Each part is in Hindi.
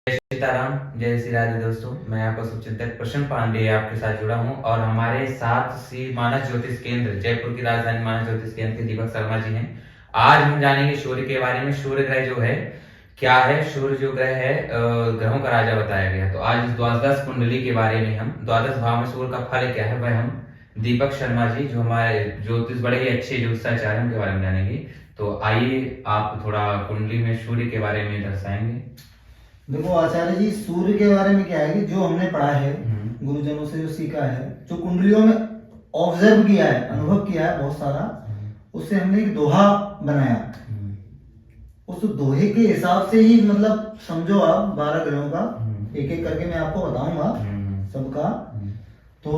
जय सीताराम, जय श्री राधे दोस्तों। मैं आपका शुभचिंतक प्रसन्न पांडे आपके साथ जुड़ा हूं और हमारे साथ श्री मानस ज्योतिष केंद्र जयपुर की राजधानी मानस ज्योतिष केंद्र के दीपक शर्मा जी हैं। आज हम जानेंगे सूर्य के बारे में। सूर्य ग्रह जो है क्या है? सूर्य जो ग्रह है ग्रहों का राजा बताया गया। तो आज इस द्वादश कुंडली के बारे में हम द्वादश भाव में सूर्य का फल क्या है वह हम दीपक शर्मा जी जो हमारे ज्योतिष बड़े ही अच्छे ज्योतिषाचार्य उनके बारे में जानेंगे। तो आइए आप थोड़ा कुंडली में सूर्य के बारे में दर्शाएंगे। देखो आचार्य जी, सूर्य के बारे में क्या है कि जो हमने पढ़ा है गुरुजनों से जो सीखा है, जो कुंडलियों में ऑब्जर्व किया है, अनुभव किया है बहुत सारा, उससे हमने एक दोहा बनाया। उस दोहे के हिसाब से ही मतलब समझो आप 12 ग्रहों का एक एक करके मैं आपको बताऊंगा सबका। तो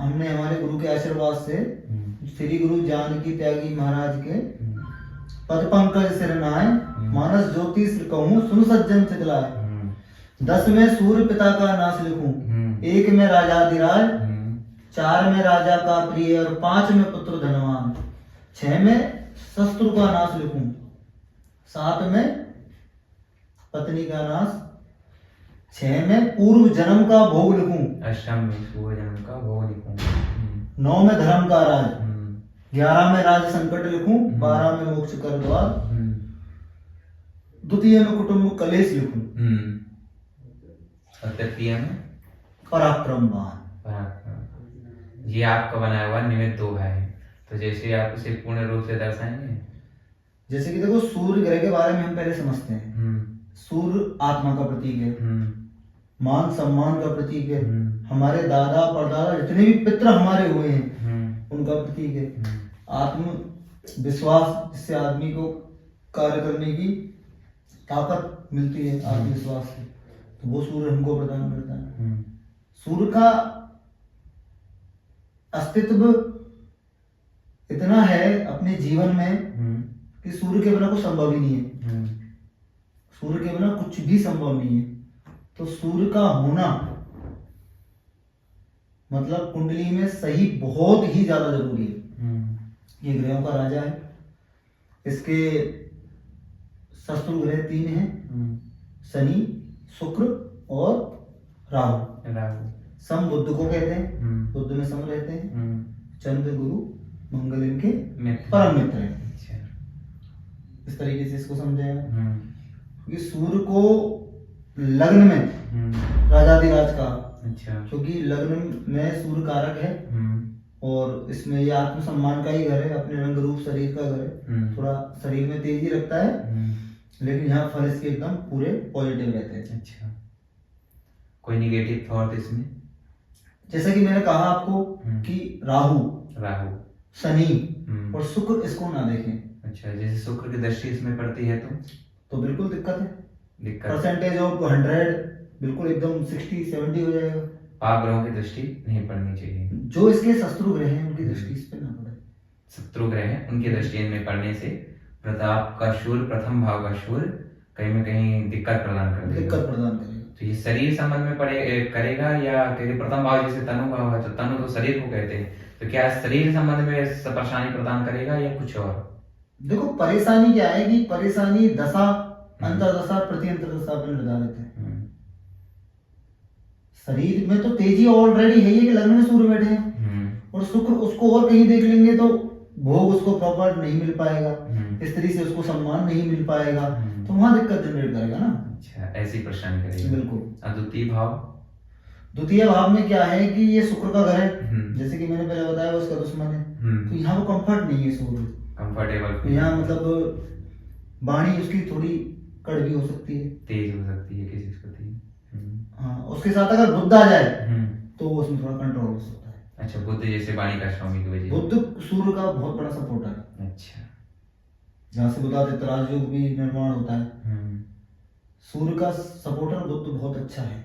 हमने हमारे गुरु के आशीर्वाद से श्री गुरु जानकी त्यागी महाराज के पद पंकज सिर नाय मानस ज्योतिष कहूं सुन सज्जन चितलाय। 10 में सूर्य पिता का नाश लिखूं, 1 में राजाधिराज, 4 में राजा का प्रिय और 5 में पुत्र धनवान, 6 में शत्रु का नाश लिखूं, 7 में पत्नी का नाश, 6 में पूर्व जन्म का भोग लिखूं, अष्टम में पूर्व जन्म का भोग लिखूं, 9 में धर्म का राज, 11 में राज संकट लिखूं, 12 में मोक्ष कर द्वार, द्वितीय में कुटुंब कलेश लिखूं, और तृतीय में पराक्रमवान। ये आपका बनाया हुआ निमित्त दोहा है। तो जैसे आप इसे पूर्ण रूप से दर्शाएंगे। जैसे कि देखो, सूर्य ग्रह के बारे में हम पहले समझते हैं। सूर्य आत्मा का प्रतीक है, मान सम्मान का प्रतीक है, हमारे दादा परदादा जितने भी पितृ हमारे हुए हैं उनका प्रतीक है। आत्म विश्वास, जिससे आदमी को कार्य करने की ताकत मिलती है आत्मविश्वास से, तो वो सूर्य हमको प्रदान करता है। सूर्य का अस्तित्व इतना है अपने जीवन में कि सूर्य के बिना कुछ संभव ही नहीं है। सूर्य के बिना कुछ भी संभव नहीं है। तो सूर्य का होना मतलब कुंडली में सही बहुत ही ज्यादा जरूरी है। ये ग्रहों का राजा है। इसके शत्रु ग्रह 3 हैं, शनि, शुक्र और राहु। सम बुध को कहते हैं, बुध में सम रहते हैं। चंद्र गुरु मंगल इनके परम मित्र हैं। इस तरीके से इसको समझाया क्योंकि सूर्य को लग्न में राजाधिराज का, क्योंकि लग्न में सूर्य कारक है और इसमें ये आत्मसम्मान का ही घर है, अपने रंग रूप शरीर का घर है। थोड़ा शरीर में तेजी रखता है लेकिन यहाँ फल इसके एकदम पूरे पॉजिटिव रहते हैं। अच्छा, कोई निगेटिव थॉट इसमें? जैसा कि मैंने कहा आपको कि राहु, शनि और शुक्र इसको ना देखें। अच्छा, जैसे शुक्र की दृष्टि इसमें पड़ती है तो बिल्कुल दिक्कत है। दिक्कत परसेंटेज ऑफ 100 बिल्कुल एकदम 60-70 हो जाएगा। पाप ग्रहों की दृष्टि नहीं पड़नी चाहिए। जो इसके शत्रु ग्रह हैं उनकी दृष्टि इस पे ना पड़े। शत्रु ग्रह हैं उनकी दृष्टि इनमें पड़ने से प्रताप का सूर्य, प्रथम भाव का सूर्य कहीं में कहीं दिक्कत प्रदान करेगा। तो ये शरीर संबंध में करेगा या क्योंकि प्रथम भाव जैसे तनु भाव है तो तनु तो शरीर को कहते हैं, तो क्या शरीर संबंध में परेशानी प्रदान करेगा या कुछ और? देखो, परेशानी क्या है कि परेशानी दशा, अंतरदशा, प्रत्यंतरदशा पर निर्धारित है। शरीर में तो तेजी ऑलरेडी है कि लग्न में सूर्य बैठे हैं और शुक्र उसको और कहीं देख लेंगे तो भोग उसको प्रॉपर नहीं मिल पाएगा, स्त्री से उसको सम्मान नहीं मिल पाएगा, तो वहां दिक्कत जनरेट करेगा ना। अच्छा, ऐसी परेशानी करेगा। बिल्कुल। द्वितीय भाव में क्या है कि ये शुक्र का घर है, जैसे कि मैंने पहले बताया उसका दुश्मन है, तो यहाँ वो कंफर्ट नहीं है। सूर्य कंफर्टेबल, यहाँ मतलब वाणी उसकी थोड़ी कड़वी हो सकती है, तेज हो सकती है किसी प्रति। हाँ, उसके साथ अगर बुध आ जाए तो उसमें थोड़ा कंट्रोल हो सकता है। अच्छा, बुध जैसे वाणी का स्वामी की वजह, बुध सूर्य का बहुत बड़ा सपोर्टर है। अच्छा, जहाँ से बताते तराजयोग भी निर्माण होता है, सूर्य का सपोर्टर बुध बहुत अच्छा है।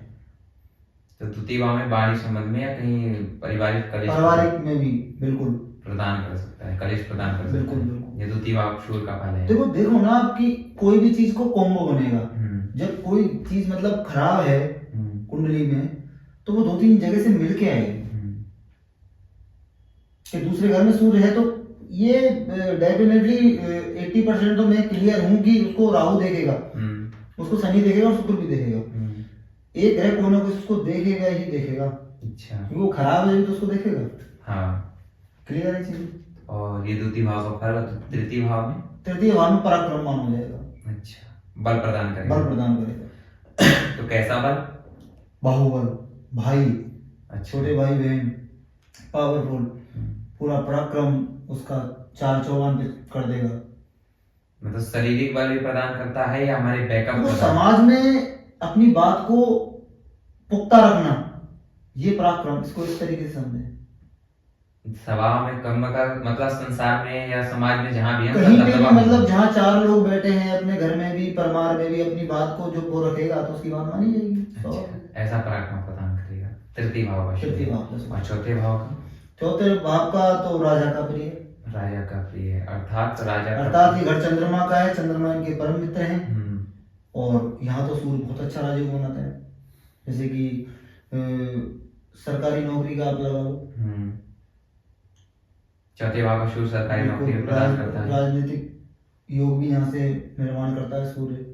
तो द्वितीय भाव में वाणी संबंध में या कहीं पारिवारिक में भी बिल्कुल प्रदान कर सकता है, कलेश प्रदान कर सकता है। ये द्वितीय भाव सूर्य का फल है। देखो ना, आपकी कोई भी चीज को कॉम्बो बनेगा। जब कोई चीज मतलब खराब है कुंडली में तो वो 2-3 जगह से मिलके आएगी। कि दूसरे घर में सूर्य है तो ये डेफिनेटली 80% तो मैं क्लियर हूं कि उसको राहु देखेगा, उसको शनि देखेगा और शुक्र भी देखेगा। एक ग्रह कोई ना कोई उसको देखेगा ही देखेगा, अच्छा। क्योंकि वो खराब है तो उसको देखेगा। हाँ। क्लियर है चीज। और ये द्वितीय भाव का फल, तृतीय भाव में? तृतीय भाव में पराक्रमवान हो जाएगा। अच्छा, बल प्रदान करेगा। बल प्रदान करेगा। तो कैसा बल? बाहुबल, भाई, अच्छा। छोटे भाई बहन, पावरफुल, पूरा पराक्रम उसका चाल चौबंद पे कर देगा। मतलब शारीरिक बल भी प्रदान करता है या हमारे बैकअप? तो समाज में अपनी बात को पुख्ता रखना, ये पराक्रम, इसको इस तरीके से समझे। सभा में कम का मतलब संसार में या समाज में जहाँ भी है, कहीं पे भी, दबदबा मतलब जहाँ चार लोग बैठे हैं, अपने घर में भी, परिवार में भी, अपनी बात को जो वो रखेगा तो उसकी बात मानी जाएगी। अच्छा, ऐसा पराक्रम प्रदान करेगा तृतीय भाव का। तृतीय भाव का। और चौथे भाव का? चौथे भाव का तो राजा का प्रिय, राजा का प्रिय है, अर्थात राजा का अर्थात ये घर चंद्रमा का है, चंद्रमा इनके परम मित्र हैं। हम्म। और यहाँ तो सूर्य बहुत अच्छा राज्य को बनाता है, जैसे कि सरकारी नौकरी का आप लगा लो। चौथे भाव का सूर्य सरकारी नौकरी प्रदान करता है। राजनीतिक योग भी यहाँ से निर्माण करता है सूर्य।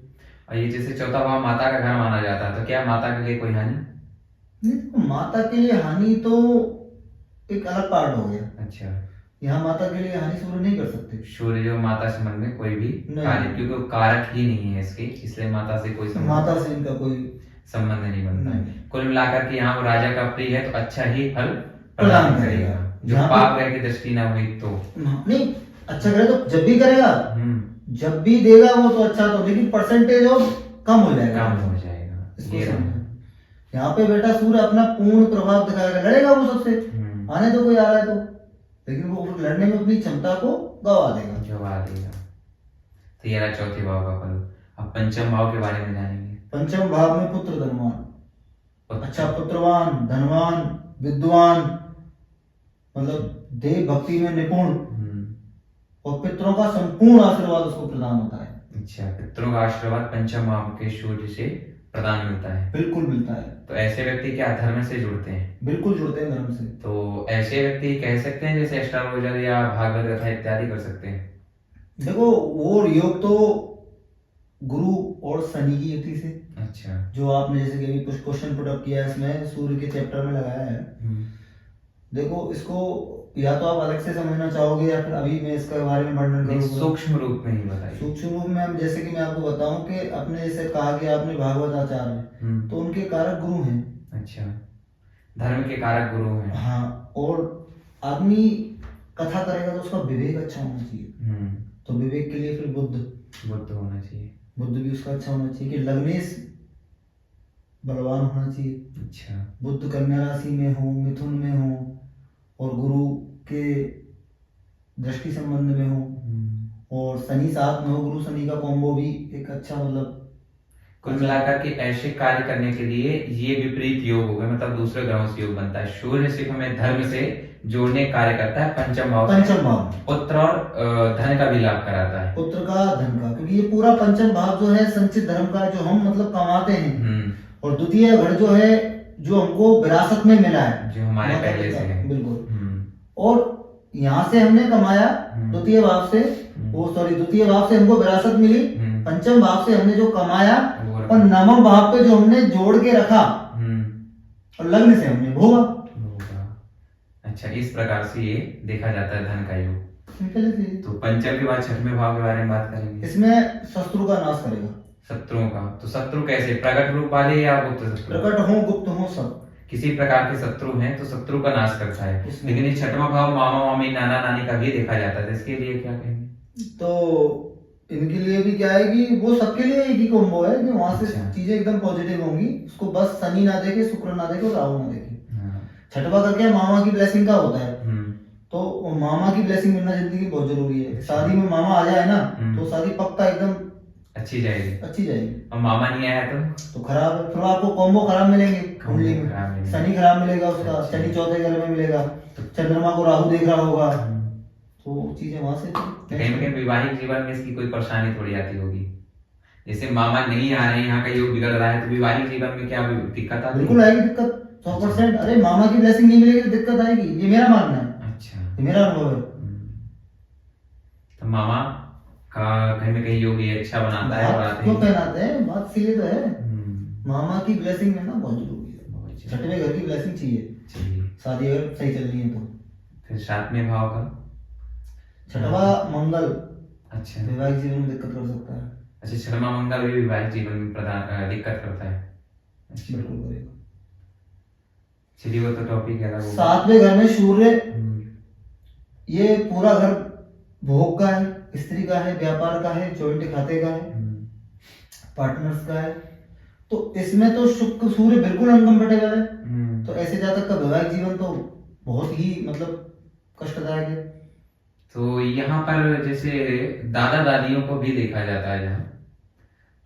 और ये जैसे चौथा भाव माता का घर माना जाता है, तो क्या माता के लिए कोई हानि? नहीं, तो माता के लिए हानि तो एक अलग पार्ट हो गया। अच्छा। यहाँ माता के लिए हानि सूर्य नहीं कर सकते। सूर्य जो माता से मन में कोई भी कार्य, क्योंकि वो कारक ही नहीं है इसके, इसलिए माता से कोई संबंध, माता से इनका कोई संबंध नहीं बनता है। कुल मिलाकर के यहाँ वो राजा का प्रिय है तो अच्छा ही फल प्रदान करेगा। जो पाप ग्रह की दृष्टि ना हुई तो नहीं, अच्छा करे तो जब भी करेगा, जब भी देगा वो तो अच्छा, तो लेकिन परसेंटेज ऑफ कम हो जाएगा, कम हो जाएगा। यहाँ पे बेटा सूर्य अपना पूर्ण प्रभाव दिखाएगा, लड़ेगा वो सबसे, आने तो कोई आ रहा है तो, लेकिन वो लड़ने में अपनी क्षमता को गवा देगा। तो ये रहा चौथे भाव का फल। अब पंचम भाव के बारे में जानेंगे। पंचम भाव में पुत्र धनवान, अच्छा पुत्रवान, धनवान, विद्वान, मतलब देव भक्ति में निपुण, और पितरों का संपूर्ण आशीर्वाद उसको प्रदान होता है। अच्छा, पितरों का आशीर्वाद पंचम भाव के सूर्य से प्रदान मिलता है। बिल्कुल मिलता है। तो ऐसे व्यक्ति क्या धर्म से जुड़ते हैं? बिल्कुल जुड़ते हैं धर्म से। तो ऐसे व्यक्ति कह सकते हैं जैसे एस्ट्रोलॉजर या भागवत कथा इत्यादि कर सकते हैं? देखो वो योग तो गुरु और शनि की युति से। अच्छा। जो आपने जैसे कि अभी कुछ क्वेश्चन पुट अप किया है, इसमें सूर्य के चैप्टर में लगाया है। देखो इसको या तो आप अलग से समझना चाहोगे या फिर अभी मैं इसके बारे में वर्णन करूंगा। सूक्ष्म रूप में ही बताइए। सूक्ष्म रूप में जैसे कि मैं आपको बताऊं कि आपने जैसे कहा कि आपने भागवत आचार्य, तो उनके कारक गुरु हैं। अच्छा, धर्म के कारक गुरु हैं। हाँ, और आदमी कथा करेगा तो उसका विवेक अच्छा होना चाहिए। तो विवेक के लिए फिर बुद्ध होना चाहिए। बुद्ध भी उसका अच्छा होना चाहिए कि लग्नेश बलवान होना चाहिए। अच्छा। बुद्ध कन्या राशि में हो, मिथुन में हो, और गुरु के दृष्टि संबंध में हो, और शनि साथ में हो, गुरु शनि का कॉम्बो भी एक अच्छा, मतलब कुल मिलाकर के ऐसे कार्य करने के लिए ये विपरीत योग हो गए, मतलब दूसरे ग्रहों से योग बनता है। सूर्य सिर्फ हमें धर्म से जोड़ने कार्य करता है पंचम भाव। पुत्र और धन का भी लाभ कराता है। पुत्र का, धन का, क्योंकि ये पूरा पंचम भाव जो है संचित धर्म का, जो हम मतलब कमाते हैं, और द्वितीय घर जो है जो हमको विरासत में मिला है, जो हमारे पहले से है। बिल्कुल। और यहाँ से हमने कमाया द्वितीय भाव से, द्वितीय भाव से हमको विरासत मिली, पंचम भाव से हमने जो कमाया, और नवम भाव पे जो हमने जोड़ के रखा, और लग्न से हमने भोगा। अच्छा, इस प्रकार से ये देखा जाता है धन का योग। तो पंचम के बाद छठवें भाव के बारे में बात करेंगे। इसमें शत्रु का नाश करेगा। शत्रुओं का, तो शत्रु कैसे, प्रकट रूप वाले या गुप्त शत्रु? प्रकट हो, गुप्त हो, सब किसी प्रकार के शत्रु हैं तो शत्रु का नाश करता है। लेकिन ये छठवां भाव मामा मामी नाना नानी का भी देखा जाता है, तो इसके लिए क्या कहेंगे? तो इनके लिए भी क्या है कि वो सबके लिए एक ही कॉम्बो है कि वहां से चीजें एकदम पॉजिटिव होंगी। उसको बस शनि ना देखे, शुक्र ना देखे, और राहु ना देखे। छठवा का क्या, मामा की ब्लेसिंग का होता है। तो मामा की ब्लेसिंग मिलना जिंदगी बहुत जरूरी है। शादी में मामा आ जाए ना, तो शादी पक्का एकदम अच्छी जाएगी। और मामा नहीं आया तो खराब है। फिर आपको कॉम्बो खराब मिलेंगे कुंडली में। शनि खराब मिलेगा उसका, शनि चौथे घर में मिलेगा, चंद्रमा को राहु देख रहा होगा, तो चीजें वहां से कहीं ना कहीं वैवाहिक जीवन में इसकी कोई परेशानी थोड़ी आती होगी। जैसे मामा नहीं आ रहे हैं, यहाँ का योग बिगड़ रहा है, तो वैवाहिक जीवन में क्या दिक्कत आती है? बिल्कुल आएगी दिक्कत, 100%। अरे मामा की ब्लेसिंग नहीं मिलेगी तो दिक्कत आएगी, ये मेरा मानना है। अच्छा, ये मेरा अनुभव है। तो मामा का घर में कहीं योग ये अच्छा बनाता है, क्यों पहनाते हैं, बात सीधे तो है। मामा की ब्लेसिंग में ना बहुत जरूरी है, बहुत जरूरी। छठवें घर की ब्लेसिंग चाहिए चाहिए। शादी अगर सही चल रही है तो। फिर सातवें भाव का छठवा मंगल अच्छा वैवाहिक जीवन में दिक्कत कर सकता है। अच्छा, छठवां मंगल भी वैवाहिक जीवन में प्रदान दिक्कत करता है। अच्छा बिल्कुल करेगा। चलिए, वो तो टॉपिक अलग होगा। सातवें घर में सूर्य, हम्म, ये पूरा घर भोग का है, स्त्री का है, व्यापार का है, जॉइंट खाते का है, पार्टनर्स का है। तो इसमें तो शुक्र सूर्य बिल्कुल अनकंफर्टेबल है। तो ऐसे जातक का वैवाहिक जीवन तो बहुत ही मतलब कष्टदायक है। तो यहाँ पर जैसे दादा दादियों को भी देखा जाता है यहाँ,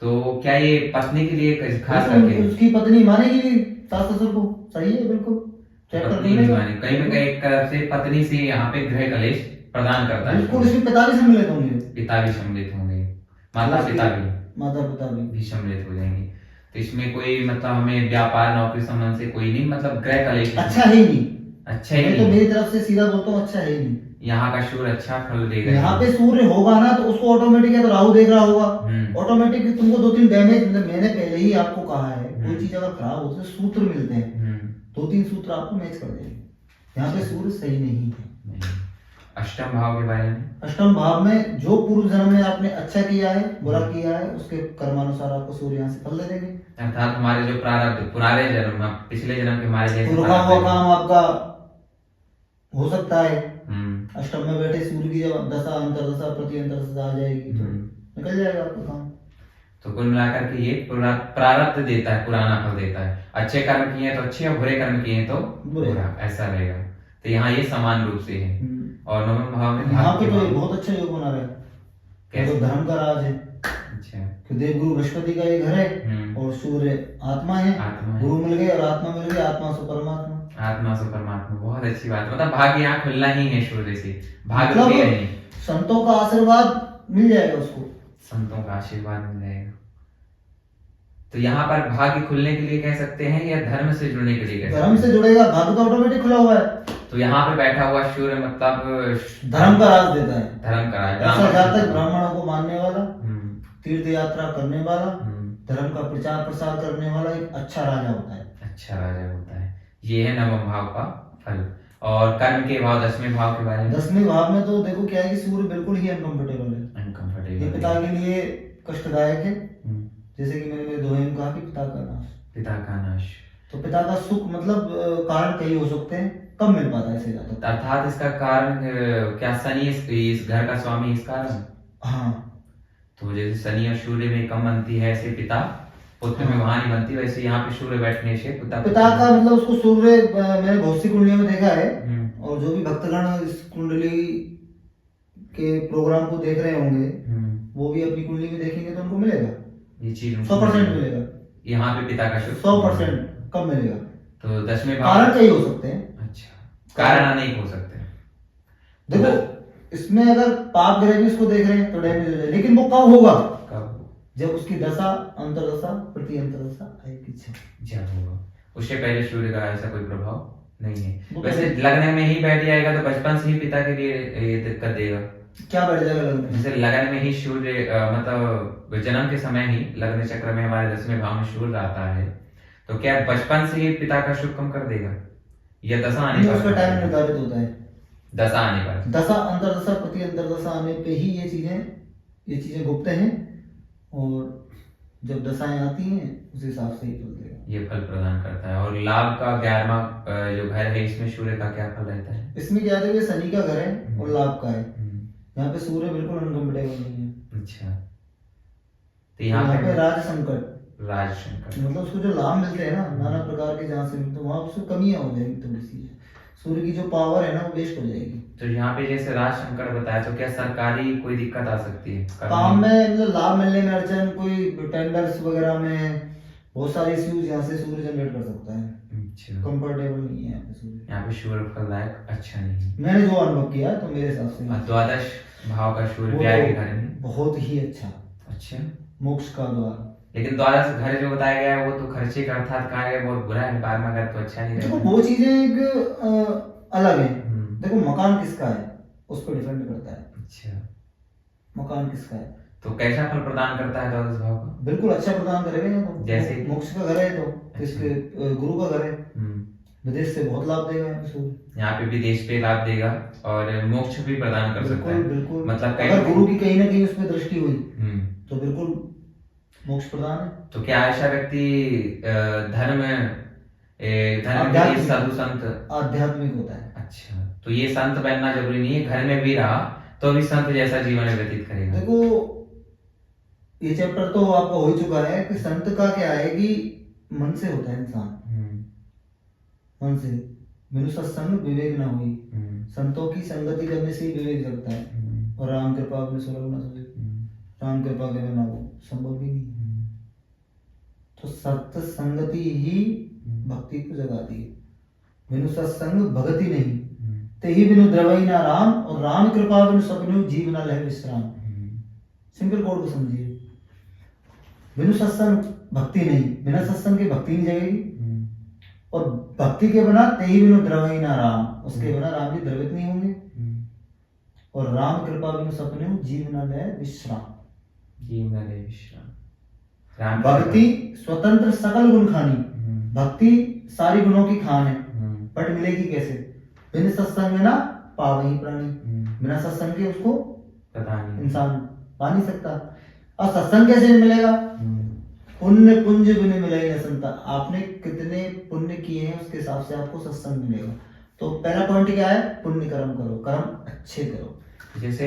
तो क्या ये पत्नी के लिए खास करके उसकी पत्नी मानेगी भी सास ससुर को, सही है बिल्कुल। चेक कर पत्नी नहीं माने, कहीं ना कहीं एक तरफ से पत्नी से यहाँ पे गृह कलेश प्रदान करता है। बिल्कुल, इसमें पिता भी सम्मिलित होंगे, पिता भी सम्मिलित होंगे, माता पिता भी सम्मिलित हो जाएंगे। तो इसमें कोई मतलब हमें व्यापार नौकरी संबंध से कोई नहीं, मतलब गृह कलेश अच्छा ही नहीं, अच्छा ही मैं तो नहीं। मेरी तरफ से सीधा बोलता हूँ, अच्छा ही नहीं। यहाँ का सूर्य अच्छा फल देगा। यहाँ पे सूर्य होगा ना तो उसको ऑटोमेटिक है तो राहु देख रहा होगा, ऑटोमेटिक तुमको 2-3 डैमेज, मैंने पहले ही आपको कहा है कोई चीज अगर खराब होती है सूत्र मिलते हैं, 2-3 सूत्र आपको मैच कर देंगे। यहाँ पे सूर्य सही नहीं है। अष्टम भाव के बारे में, अष्टम भाव में जो पूर्व जन्म में आपने अच्छा किया है बुरा किया है उसके कर्मानुसार आपको सूर्य यहाँ से फल दे देंगे। अर्थात हमारे जो प्रारब्ध पुराने जन्म पिछले जन्म के हमारे जैसे रुका हुआ काम आपका हो सकता है। हम्म, अष्टम में बैठे सूर्य की जब दशा अंतरदशा प्रति अंतरदशा आ जाएगी तो निकल जाएगा आपका काम। तो कुल मिलाकर के ये प्रारब्ध देता है, पुराना फल देता है। अच्छे कर्म किए तो अच्छे और बुरे कर्म किए तो बुरा, ऐसा रहेगा। तो यहाँ ये समान रूप से है। और नवम भाव में यहाँ पे तो बहुत अच्छा योग बना रहा है, कैसे? तो धर्म का राज है। अच्छा, कि देवगुरु बृहस्पति का ये घर है और सूर्य आत्मा है, गुरु मिल गए और आत्मा मिल गई, आत्मा से परमात्मा, आत्मा से परमात्मा। बहुत अच्छी बात, मतलब भाग्य यहाँ खुलना ही है सूर्य से, भाग्य मतलब रुकेगा नहीं। संतों का आशीर्वाद मिल जाएगा उसको, संतों का आशीर्वाद मिल जाएगा। तो यहाँ पर भाग्य खुलने के लिए कह सकते हैं या धर्म से जुड़ने के लिए कह सकते धर्म से जुड़ेगा, भाग्य तो ऑटोमेटिक खुला हुआ है। तो यहाँ पे बैठा हुआ सूर्य मतलब धर्म का राज देता है, धर्म का राज, ऐसा जातक ब्राह्मणों को मानने वाला, तीर्थ यात्रा करने वाला, धर्म का प्रचार प्रसार करने वाला एक अच्छा राजा होता है। अच्छा राजा होता है। ये है नवम भाव का फल। और कर्म के भाव, 10वें भाव के बारे में। 10वें भाव में तो देखो क्या है कि सूर्य बिल्कुल ही अनकंफर्टेबल है, अनकंफर्टेबल, ये पिता के लिए कष्टदायक है। जैसे कि मैंने मेरे दोहे में कहा कि पिता का नाश, पिता का नाश। तो पिता का सुख मतलब कारण कई हो सकते हैं, कब मिल पाता है ऐसे जातक। अर्थात इसका कारण क्या शनि इस घर का स्वामी, इस कारण। हाँ, तो जैसे शनि और सूर्य में कम बनती है, ऐसे पिता पुत्र में वहां नहीं बनती, वैसे यहाँ पे सूर्य बैठने से पिता का मतलब उसको सूर्य, मैंने बहुत सी कुंडलियों में देखा है, और जो भी भक्तगण इस कुंडली के प्रोग्राम को देख रहे होंगे वो भी अपनी कुंडली में देखेंगे तो उनको मिलेगा ये चीज, 100% मिलेगा। यहाँ पे पिता का शुभ 100% कब मिलेगा? तो 10वें भाव, कारण कई हो सकते हैं। अच्छा, कारण अनेक हो सकते हैं। देखो इसमें अगर पाप ग्रह भी इसको देख रहे हैं तो डैमेज हो जाए, लेकिन वो कब होगा? कब? जब उसकी दशा अंतरदशा प्रति अंतरदशा आएगी, जब होगा। उससे पहले सूर्य का ऐसा कोई प्रभाव नहीं है। वैसे लगने में ही बैठ जाएगा तो बचपन से ही पिता के लिए ये दिक्कत देगा। क्या बैठ जाएगा लगन में? जैसे लगन में ही सूर्य मतलब जन्म के समय ही लग्न चक्र में हमारे 10वें भाव में सूर्य आता है, तो क्या बचपन से ही पिता का शुभ कम कर देगा या दशा आने पर? उसका टाइम निर्धारित होता है, दशा आने पर, दशा अंतरदशा प्रति अंतरदशा आने पे ही ये चीजें गुप्त हैं, और जब दशाएं आती हैं उस हिसाब से ही फल देगा, ये फल प्रदान करता है। और लाभ का 11वां जो घर है, इसमें सूर्य का क्या फल रहता है? इसमें क्या है, शनि का घर है और लाभ का है। यहाँ पे सूर्य बिल्कुल अनकंफर्टेबल नहीं है। अच्छा, तो यहाँ पे राज संकट, मतलब उसको जो लाभ मिलते हैं ना नाना प्रकार के, जहाँ से मिलते वहां उसको कमियां हो जाएंगी थोड़ी सी, सूर्य की जो पावर है ना वो वेस्ट हो जाएगी। तो यहाँ पे जैसे राज संकट बताया, तो क्या सरकारी कोई दिक्कत आ सकती है काम में, मतलब लाभ मिलने में अड़चन, कोई टेंडर्स वगैरह में बहुत सारे इश्यूज यहाँ से सूर्य जनरेट कर सकता है। अच्छा, कंफर्टेबल नहीं है यहाँ पे सूर्य, यहाँ पे सूर्य फलदायक अच्छा नहीं है। मैंने जो अनुभव किया तो मेरे हिसाब से 12 भाव का सूर्य प्यार के घर में बहुत ही अच्छा, मोक्ष का द्वार। लेकिन 12 घर जो बताया गया है वो तो खर्चे का, अर्थात कहा गया बहुत बुरा है, 12वां घर तो अच्छा नहीं देखो रहता। वो चीजें एक अलग है। देखो मकान किसका है उस पर डिपेंड करता है। अच्छा, मकान किसका है, तो कैसा फल प्रदान करता है द्वादश भाव का? बिल्कुल अच्छा प्रदान करेगा ये तो। जैसे मोक्ष का घर है तो इसके गुरु का घर है, विदेश से बहुत लाभ देगा सूर्य। यहाँ पे भी देश पे लाभ देगा और मोक्ष भी प्रदान कर सकता है। बिल्कुल मतलब अगर गुरु की कहीं ना कहीं उस पर दृष्टि हुई तो बिल्कुल मोक्ष प्रदान है। तो क्या ऐसा व्यक्ति धर्म साधु संत आध्यात्मिक होता है? अच्छा, तो ये संत बनना जरूरी नहीं है, घर में भी रहा तो भी संत जैसा जीवन व्यतीत करेगा। देखो ये चैप्टर तो आपका हो ही चुका है कि संत का क्या है कि मन से होता है इंसान, मन से। बिनु सत्संग विवेक ना हुई, संतों की संगति करने से ही विवेक जगता है। और राम कृपा अपने स्वर्ग न सोए, राम कृपा के बिना वो संभव भी नहीं। तो सत्य संगति ही भक्ति को जगाती है। बिनु सत्संग भगति नहीं, ते ही बिनु द्रवई ना राम, और राम कृपा बिनु सपने जीव ना लहे विश्राम। सिंपल कोड को समझिए, बिनु सत्संग भक्ति नहीं, बिना सत्संग के भक्ति नहीं जगेगी। और भक्ति के बिना ते ही बिनु द्रवई ना राम, उसके बिना राम जी द्रवित नहीं होंगे। और राम कृपा बिनु सपने जीव न लहे विश्राम, जीव न लहे विश्राम। भक्ति स्वतंत्र सकल गुण खानी, भक्ति सारी गुणों की खान है, बट मिलेगी कैसे? बिना सत्संग में ना पावही प्राणी, बिना सत्संग के उसको इंसान पा नहीं सकता। और सत्संग कैसे मिलेगा? पुण्य पुंज बिन मिलेगा संता, आपने कितने पुण्य किए हैं उसके हिसाब से आपको सत्संग मिलेगा। तो पहला पॉइंट क्या है? पुण्य कर्म करो, कर्म अच्छे करो। जैसे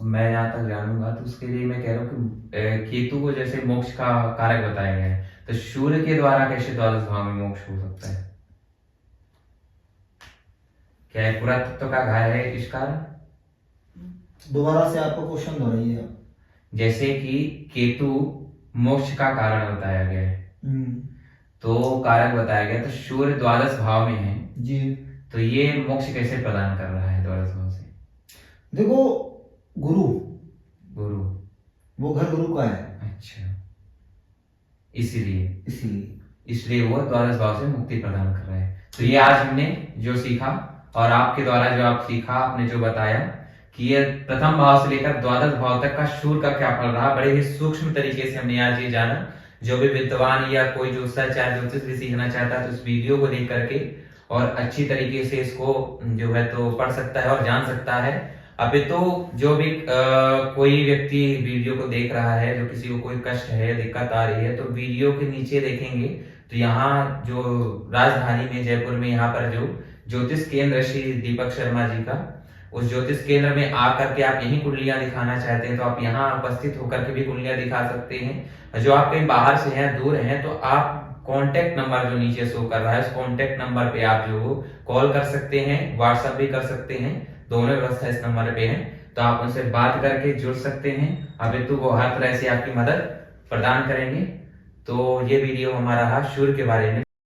मैं यहाँ तक जानूंगा तो उसके लिए मैं कह रहा हूँ कि केतु को जैसे मोक्ष का कारक बताया गया है, तो सूर्य के द्वारा कैसे द्वादश भाव में मोक्ष हो सकता है? क्या है पूरा तत्व का घर है इस कारण? दोबारा से आपको क्वेश्चन दोहराइए। जैसे कि केतु मोक्ष का कारण बताया गया है, तो कारक बताया गया, तो सूर्य द्वादश भाव में है जी, तो ये मोक्ष कैसे प्रदान कर रहा है द्वादश भाव से? देखो गुरु वो घर गुरु का है। अच्छा, इसलिए वो द्वादश भाव से मुक्ति प्रदान कर रहा है। तो ये आज हमने जो सीखा और आपके द्वारा जो आप सीखा, आपने जो बताया कि ये प्रथम भाव से लेकर द्वादश भाव तक का सूर्य का क्या फल रहा, बड़े ही सूक्ष्म तरीके से हमने आज ये जाना। जो भी विद्वान या कोई जो ज्योतिष भी सीखना चाहता है तो इस वीडियो को देख करके और अच्छी तरीके से इसको जो है तो पढ़ सकता है और जान सकता है। अभी तो जो भी कोई व्यक्ति वीडियो को देख रहा है, जो किसी को कोई कष्ट है, दिक्कत आ रही है, तो वीडियो के नीचे देखेंगे तो यहाँ जो राजधानी में जयपुर में यहाँ पर जो ज्योतिष केंद्र श्री दीपक शर्मा जी का, उस ज्योतिष केंद्र में आकर के आप यही कुंडलियां दिखाना चाहते हैं तो आप यहाँ उपस्थित होकर के भी कुंडलियां दिखा सकते हैं। जो आप कहीं बाहर से हैं, दूर हैं, तो आप कॉन्टेक्ट नंबर जो नीचे शो कर रहा है उस कॉन्टेक्ट नंबर पे आप जो कॉल कर सकते हैं, व्हाट्सएप भी कर सकते हैं, दोनों व्यवस्था इस नंबर पे है, तो आप उनसे बात करके जुड़ सकते हैं। अभी तो वो हर तरह से आपकी मदद प्रदान करेंगे। तो ये वीडियो हमारा रहा सूर्य के बारे में।